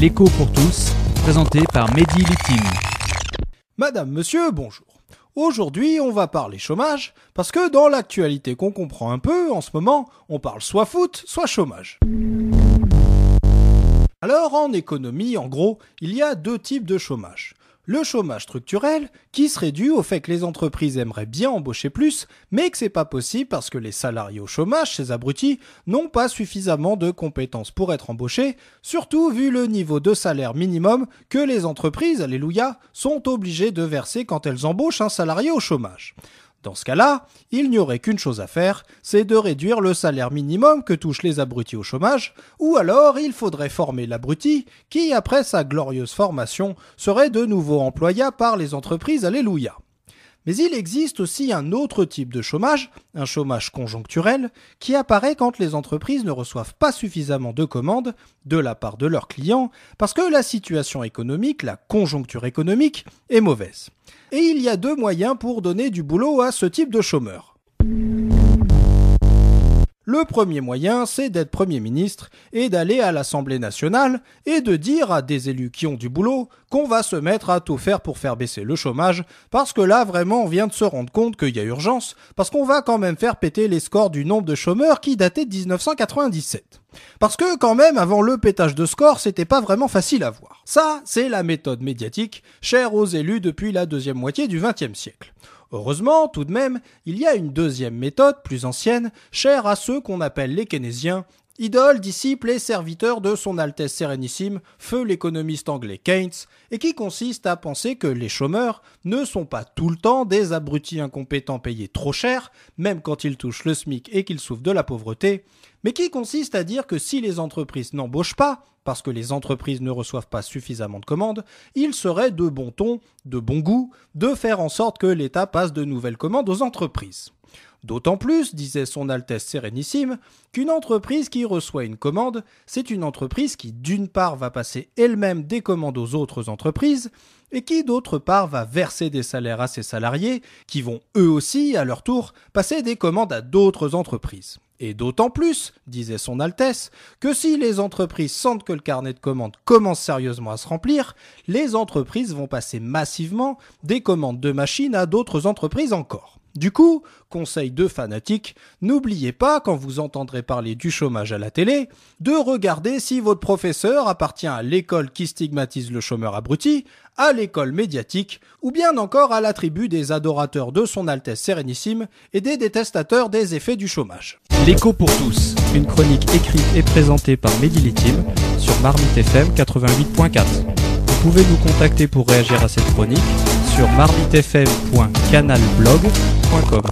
L'écho pour tous, présenté par Mehdi Littin. Madame, monsieur, bonjour. Aujourd'hui, on va parler chômage, parce que dans l'actualité qu'on comprend un peu, en ce moment, on parle soit foot, soit chômage. Alors, en économie, en gros, il y a deux types de chômage. Le chômage structurel, qui serait dû au fait que les entreprises aimeraient bien embaucher plus, mais que c'est pas possible parce que les salariés au chômage, ces abrutis, n'ont pas suffisamment de compétences pour être embauchés, surtout vu le niveau de salaire minimum que les entreprises, alléluia, sont obligées de verser quand elles embauchent un salarié au chômage. Dans ce cas-là, il n'y aurait qu'une chose à faire, c'est de réduire le salaire minimum que touchent les abrutis au chômage, ou alors il faudrait former l'abruti qui, après sa glorieuse formation, serait de nouveau employable par les entreprises, alléluia. Mais il existe aussi un autre type de chômage, un chômage conjoncturel, qui apparaît quand les entreprises ne reçoivent pas suffisamment de commandes de la part de leurs clients, parce que la situation économique, la conjoncture économique, est mauvaise. Et il y a deux moyens pour donner du boulot à ce type de chômeur. Le premier moyen, c'est d'être Premier ministre et d'aller à l'Assemblée nationale et de dire à des élus qui ont du boulot qu'on va se mettre à tout faire pour faire baisser le chômage, parce que là, vraiment, on vient de se rendre compte qu'il y a urgence, parce qu'on va quand même faire péter les scores du nombre de chômeurs qui dataient de 1997. Parce que quand même, avant le pétage de score, c'était pas vraiment facile à voir. Ça, c'est la méthode médiatique, chère aux élus depuis la deuxième moitié du XXe siècle. Heureusement, tout de même, il y a une deuxième méthode, plus ancienne, chère à ceux qu'on appelle les keynésiens, idoles, disciples et serviteurs de son Altesse Sérénissime, feu l'économiste anglais Keynes, et qui consiste à penser que les chômeurs ne sont pas tout le temps des abrutis incompétents payés trop cher, même quand ils touchent le SMIC et qu'ils souffrent de la pauvreté, mais qui consiste à dire que si les entreprises n'embauchent pas, parce que les entreprises ne reçoivent pas suffisamment de commandes, il serait de bon ton, de bon goût, de faire en sorte que l'État passe de nouvelles commandes aux entreprises. D'autant plus, disait son Altesse Sérénissime, qu'une entreprise qui reçoit une commande, c'est une entreprise qui d'une part va passer elle-même des commandes aux autres entreprises, et qui d'autre part va verser des salaires à ses salariés, qui vont eux aussi, à leur tour, passer des commandes à d'autres entreprises. Et d'autant plus, disait son Altesse, que si les entreprises sentent que le carnet de commandes commence sérieusement à se remplir, les entreprises vont passer massivement des commandes de machines à d'autres entreprises encore. Du coup, conseil de fanatique, n'oubliez pas, quand vous entendrez parler du chômage à la télé, de regarder si votre professeur appartient à l'école qui stigmatise le chômeur abruti, à l'école médiatique, ou bien encore à la tribu des adorateurs de son Altesse Sérénissime et des détestateurs des effets du chômage. L'écho pour tous, une chronique écrite et présentée par Mehdi Littin sur Marmite FM 88.4. Vous pouvez nous contacter pour réagir à cette chronique sur marmitefm.canalblog.com.